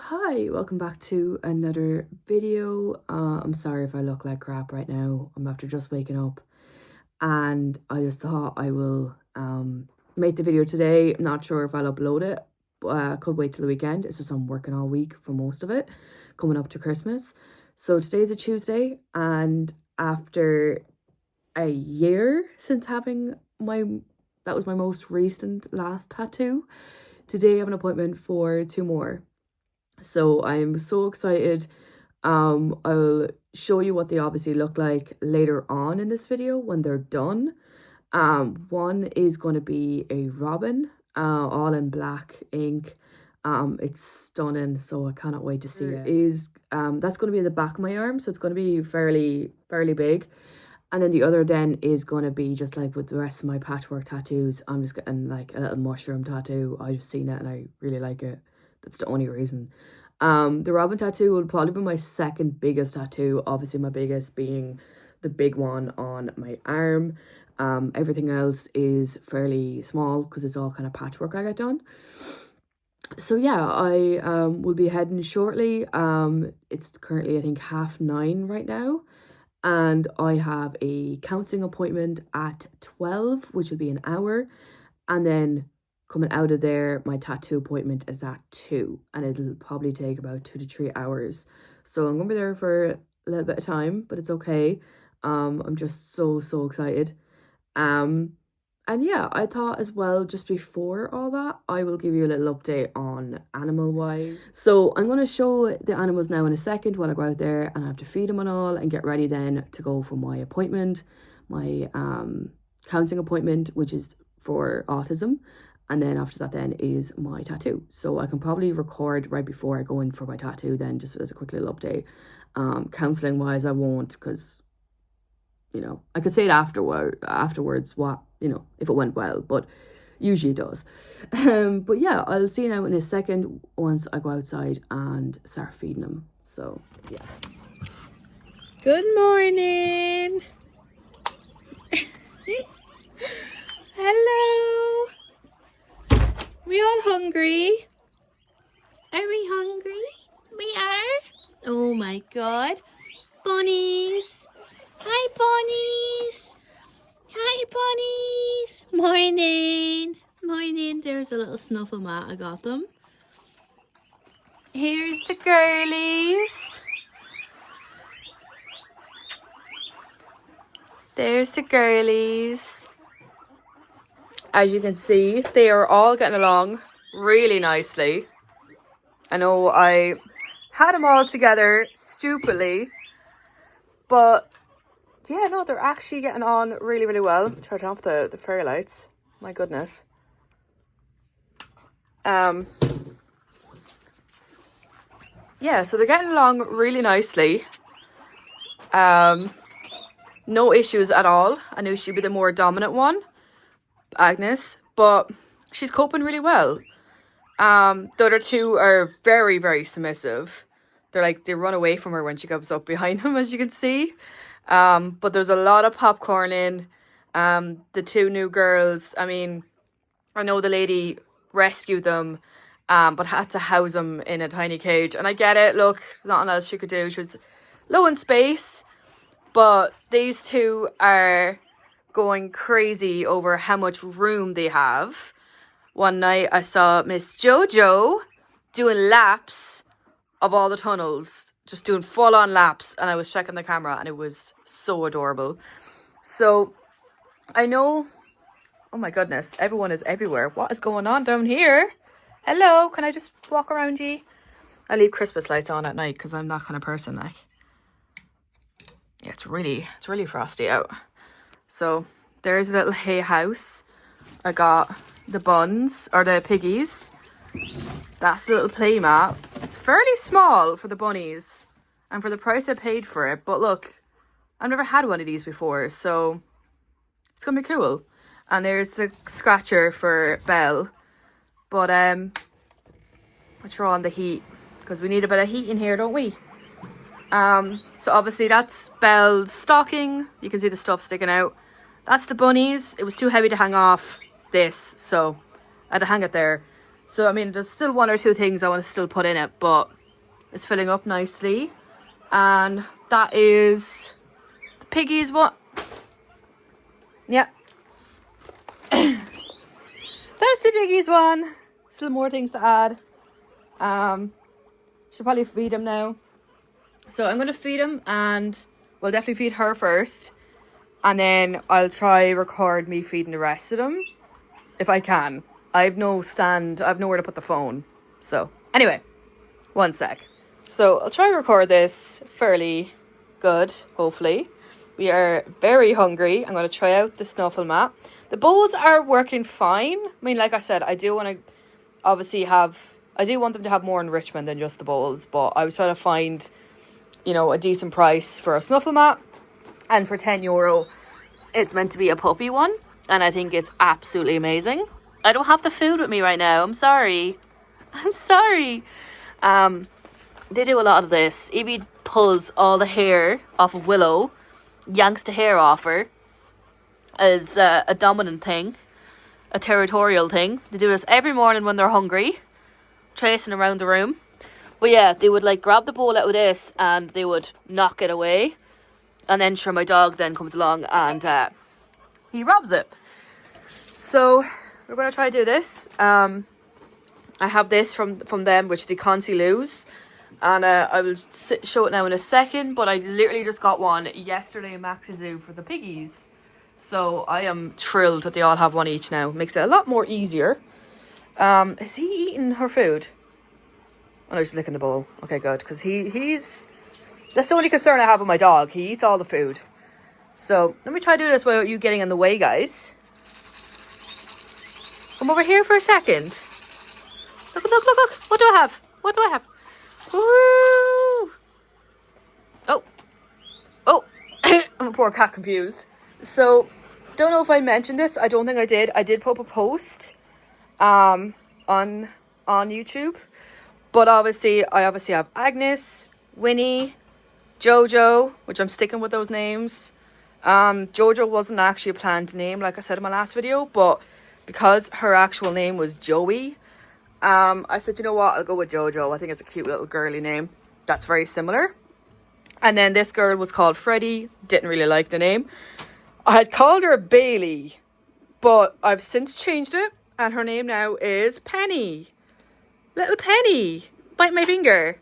Hi, welcome back to another video. I'm sorry if I look like crap right now. I'm after just waking up and I just thought I will make the video today. I'm not sure if I'll upload it, but I could wait till the weekend. It's just I'm working all week for most of it, coming up to Christmas. So today's a Tuesday, and after a year since having that was my most recent last tattoo, today I have an appointment for 2 more. So I'm so excited. I'll show you what they obviously look like later on in this video when they're done. One is going to be a robin, all in black ink. It's stunning, so I cannot wait to see it. That's going to be in the back of my arm, so it's going to be fairly big. And then the other then is going to be just like with the rest of my patchwork tattoos. I'm just getting like a little mushroom tattoo. I've seen it and I really like it. That's the only reason. The robin tattoo will probably be my second biggest tattoo. Obviously my biggest being the big one on my arm. Everything else is fairly small because it's all kind of patchwork I got done. So yeah, I will be heading shortly. It's currently I think 9:30 right now. And I have a counselling appointment at 12, which will be an hour. And then coming out of there, my tattoo appointment is at 2. And it'll probably take about 2 to 3 hours. So I'm going to be there for a little bit of time, but it's okay. I'm just so excited. And yeah, I thought as well, just before all that, I will give you a little update on animal-wise. So I'm going to show the animals now in a second while I go out there and I have to feed them and all and get ready then to go for my appointment, my counselling appointment, which is for autism. And then after that then is my tattoo. So I can probably record right before I go in for my tattoo then, just as a quick little update. Counselling-wise, I won't because, you know, I could say it afterwards what, you know, if it went well, but usually it does. But yeah, I'll see you now in a second once I go outside and start feeding them. So yeah. Good morning. Hello. We all hungry? Are we hungry? We are? Oh my god. Bunnies. Hi, bunnies. Hi, bunnies. Morning. Morning. There's a little snuffle mat. I got them. Here's the girlies. There's the girlies. As you can see, they are all getting along really nicely. I know I had them all together stupidly, but yeah, no, they're actually getting on really well. Try to turn off the fairy lights. My goodness. Yeah, so they're getting along really nicely. No issues at all. I knew she'd be the more dominant one, Agnes, but she's coping really well. The other two are very submissive. They run away from her when she comes up behind them, as you can see. But there's a lot of popcorn in. The 2 new girls, I mean, I know the lady rescued them, but had to house them in a tiny cage. And I get it, look, nothing else she could do. She was low in space. But these 2 are going crazy over how much room they have. One night I saw Miss Jojo doing laps of all the tunnels, just doing full-on laps, and I was checking the camera and it was so adorable. So I know, oh my goodness, everyone is everywhere. What is going on down here? Hello, can I just walk around you? I leave Christmas lights on at night because I'm that kind of person, like. Yeah, it's really frosty out. So there's a little hay house. I got the buns, or the piggies. That's the little play mat. It's fairly small for the bunnies and for the price I paid for it. But look, I've never had one of these before, so it's gonna be cool. And there's the scratcher for Belle. But I'll throw on the heat because we need a bit of heat in here, don't we? So obviously that's Belle's stocking. You can see the stuff sticking out. That's the bunnies. It was too heavy to hang off this, so I had to hang it there. So, I mean, there's still 1 or 2 things I want to still put in it, but it's filling up nicely. And that is the piggies one. Yeah. That's the piggies one. Still more things to add. Should probably feed him now. So I'm going to feed him, and we'll definitely feed her first. And then I'll try record me feeding the rest of them. If I can. I have no stand. I have nowhere to put the phone. So, anyway. 1 sec. So, I'll try and record this fairly good, hopefully. We are very hungry. I'm going to try out the snuffle mat. The bowls are working fine. I mean, like I said, I do want to obviously I do want them to have more enrichment than just the bowls. But I was trying to find, you know, a decent price for a snuffle mat. And for €10, it's meant to be a puppy one. And I think it's absolutely amazing. I don't have the food with me right now. I'm sorry. They do a lot of this. Evie pulls all the hair off of Willow, yanks the hair off her, as a dominant thing, a territorial thing. They do this every morning when they're hungry, tracing around the room. But yeah, they would like grab the bowl out of this and they would knock it away. And then sure, my dog then comes along and he robs it. So we're going to try to do this. I have this from them, which they constantly lose. And I will show it now in a second. But I literally just got one yesterday in Max's Zoo for the piggies. So I am thrilled that they all have one each now. Makes it a lot more easier. Is he eating her food? Oh no, he's licking the bowl. Okay, good. Because he's... That's the only concern I have with my dog. He eats all the food. So let me try to do this without you getting in the way, guys. Come over here for a second. Look. What do I have? Woo! Oh. I'm a poor cat confused. So, don't know if I mentioned this. I don't think I did. I did put up a post on YouTube. But I obviously have Agnes, Winnie, Jojo, which I'm sticking with those names. Jojo wasn't actually a planned name, like I said in my last video, but because her actual name was Joey, I said, you know what, I'll go with Jojo. I think it's a cute little girly name that's very similar. And then this girl was called Freddie. Didn't really like the name. I had called her Bailey, but I've since changed it, and her name now is Penny. Little Penny. Bite my finger.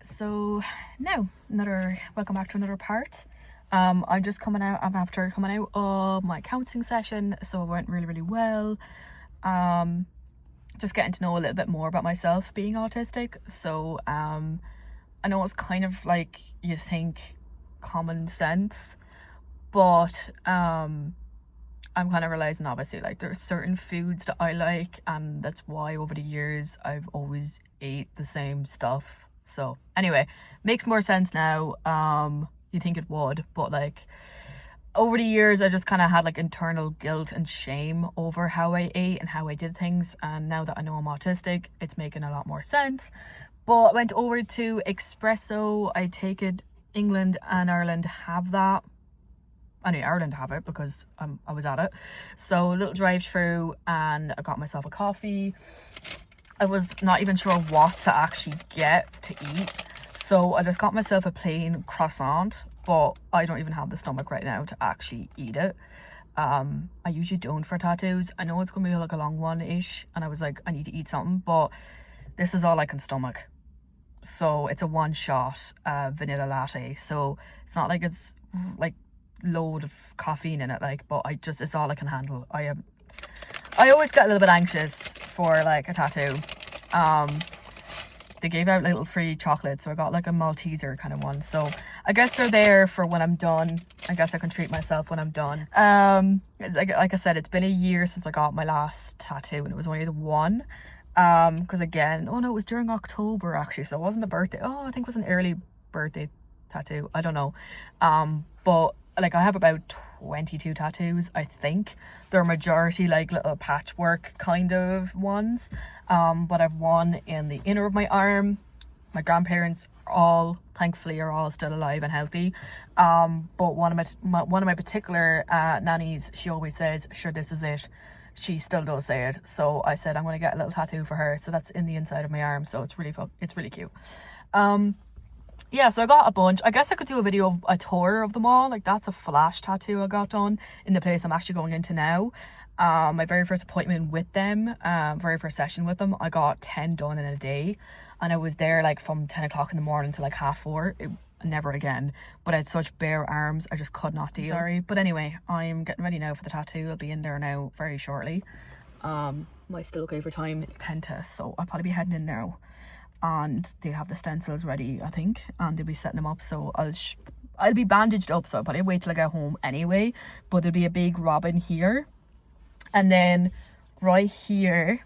So now welcome back to another part. I'm after coming out of my counselling session, so it went really well. Just getting to know a little bit more about myself being autistic. So I know it's kind of like you think common sense, but I'm kind of realizing obviously like there's certain foods that I like, and that's why over the years I've always ate the same stuff. So anyway, makes more sense now. You think it would, but like over the years I just kind of had like internal guilt and shame over how I ate and how I did things, and now that I know I'm autistic, it's making a lot more sense. But I went over to espresso. I take it England and Ireland have that. I knew Ireland have it because I was at it. So a little drive through, and I got myself a coffee. I was not even sure what to actually get to eat, so I just got myself a plain croissant, but I don't even have the stomach right now to actually eat it. I usually don't for tattoos. I know it's gonna be like a long one-ish, and I was like, I need to eat something, but this is all I can stomach. So it's a one shot vanilla latte, so it's not like it's like load of caffeine in it, like, but it's all I can handle. I always get a little bit anxious for like a tattoo. They gave out little free chocolates, so I got like a Malteser kind of one, so I guess they're there for when I'm done. I guess I can treat myself when I'm done. Like I said, it's been a year since I got my last tattoo, and it was only the one. Because again, oh no, it was during October actually, so it wasn't a birthday. Oh, I think it was an early birthday tattoo, I don't know. But like I have about 22 tattoos, I think. They're majority like little patchwork kind of ones. But I've one in the inner of my arm. My grandparents thankfully are all still alive and healthy. But one of my particular nannies, she always says, sure, this is it. She still does say it, so I said I'm going to get a little tattoo for her, so that's in the inside of my arm, so it's really cute. Yeah, so I got a bunch. I guess I could do a video of a tour of them all. Like, that's a flash tattoo I got done in the place I'm actually going into now. My very first appointment with them, very first session with them, I got 10 done in a day, and I was there like from 10 o'clock in the morning to like 3:30. Never again, but I had such bare arms, I just could not deal. Sorry, but anyway, I'm getting ready now for the tattoo. I'll be in there now very shortly. Am I still okay for time? It's 10 to, so I'll probably be heading in now, and they'll have the stencils ready, I think, and they'll be setting them up, so I'll be bandaged up, so I'll probably wait till I get home anyway. But there'll be a big robin here, and then right here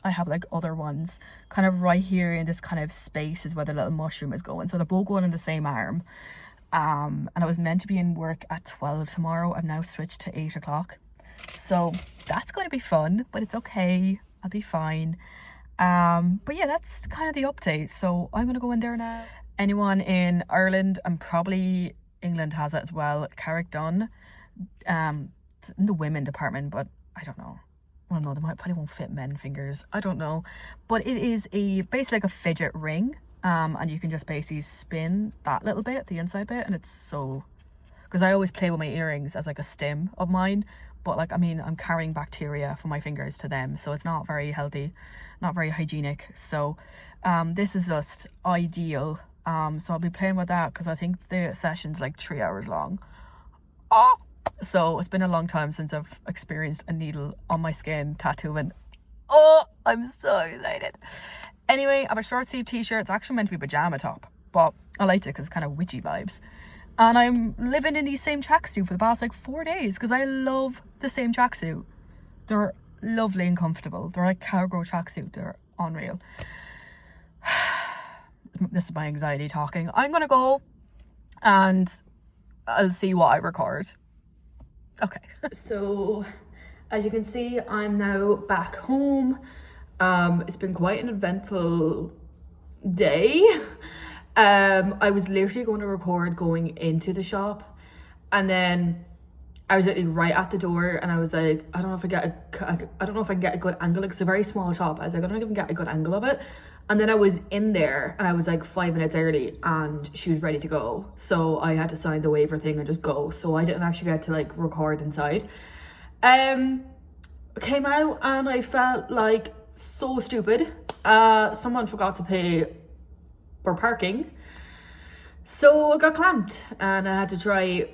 I have like other ones kind of right here in this kind of space is where the little mushroom is going, so they're both going in the same arm. And I was meant to be in work at 12 tomorrow. I've now switched to 8 o'clock, so that's going to be fun, but it's okay, I'll be fine. But yeah, that's kind of the update, so I'm gonna go in there now. Anyone in Ireland, and probably England has it as well, Carrick Dunn, it's in the women department, but I don't know. Well, no, they probably won't fit men fingers, I don't know, but it is basically like a fidget ring, and you can just basically spin that little bit, the inside bit, and it's so, because I always play with my earrings as like a stim of mine, but like, I mean, I'm carrying bacteria from my fingers to them, so it's not very healthy, not very hygienic. So this is just ideal. So I'll be playing with that because I think the session's like 3 hours long. So it's been a long time since I've experienced a needle on my skin tattooing. Oh, I'm so excited. Anyway, I have a short sleeve t-shirt. It's actually meant to be a pajama top, but I liked it because it's kind of witchy vibes. And I'm living in the same tracksuit for the past like 4 days because I love the same tracksuit. They're lovely and comfortable. They're like cargo tracksuit. They're unreal. This is my anxiety talking. I'm gonna go and I'll see what I record. Okay. So as you can see, I'm now back home. It's been quite an eventful day. I was literally going to record going into the shop, and then I was literally right at the door, and I was like, I don't know if I can get a good angle. It's a very small shop. I was like, I don't even get a good angle of it. And then I was in there, and I was like 5 minutes early, and she was ready to go. So I had to sign the waiver thing and just go. So I didn't actually get to like record inside. Came out and I felt like so stupid. Someone forgot to pay for parking, so I got clamped, and I had to try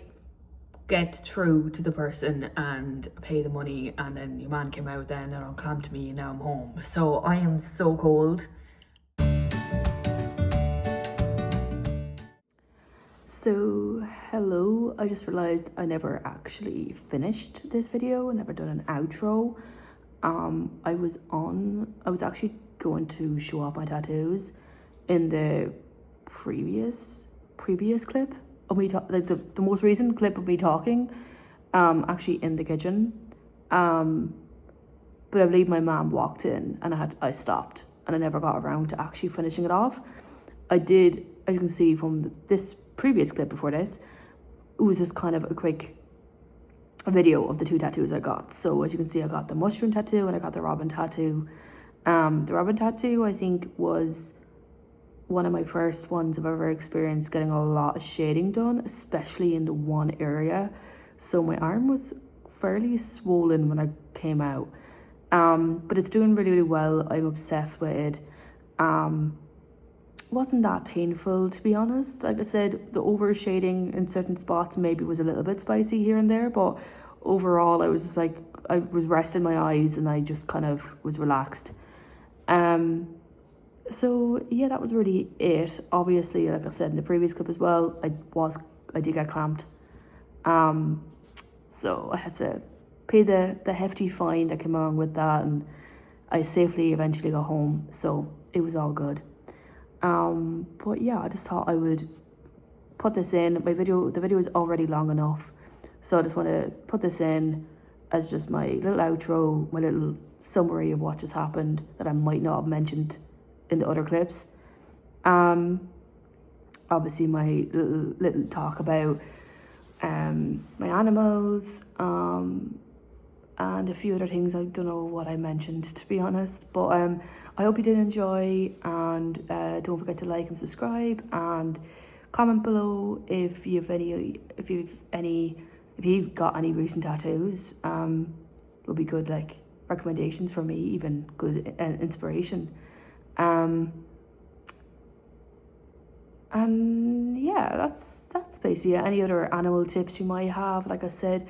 get through to the person and pay the money, and then your man came out then and unclamped me, and now I'm home. So I am so cold. So hello, I just realized I never actually finished this video. I never done an outro. I was actually going to show off my tattoos in the previous clip of me like the most recent clip of me talking, actually in the kitchen, but I believe my mom walked in and I stopped and I never got around to actually finishing it off. I did, as you can see from this previous clip before this, it was just kind of a quick a video of the 2 tattoos I got. So as you can see, I got the mushroom tattoo and I got the robin tattoo. The robin tattoo, I think, was one of my first ones I've ever experienced getting a lot of shading done, especially in the one area. So my arm was fairly swollen when I came out. But it's doing really, really well. I'm obsessed with it. Wasn't that painful, to be honest. Like I said, the over shading in certain spots maybe was a little bit spicy here and there, but overall I was just like, I was resting my eyes and I just kind of was relaxed. So yeah, that was really it. Obviously, like I said in the previous clip as well, I did get clamped. So I had to pay the hefty fine that came along with that, and I safely eventually got home, so it was all good. But yeah, I just thought I would put this in. The video is already long enough, so I just want to put this in as just my little outro, my little summary of what just happened that I might not have mentioned in the other clips. Obviously my little talk about my animals, and a few other things. I don't know what I mentioned, to be honest, but I hope you did enjoy, and don't forget to like and subscribe and comment below if you've got any recent tattoos. Would be good, like, recommendations for me, even good inspiration. And yeah, that's basically it. Any other animal tips you might have, like I said,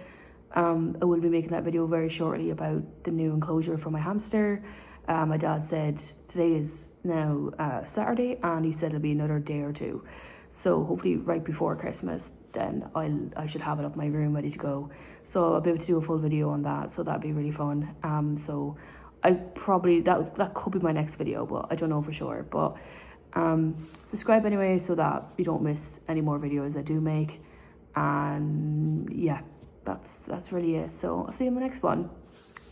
I will be making that video very shortly about the new enclosure for my hamster. My dad said today is now Saturday, and he said it'll be another day or two, so hopefully right before Christmas then I should have it up my room ready to go, so I'll be able to do a full video on that, so that'd be really fun. So I probably that could be my next video, but I don't know for sure. But subscribe anyway so that you don't miss any more videos I do make. And yeah, that's really it. So I'll see you in the next one.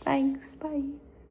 Thanks, bye.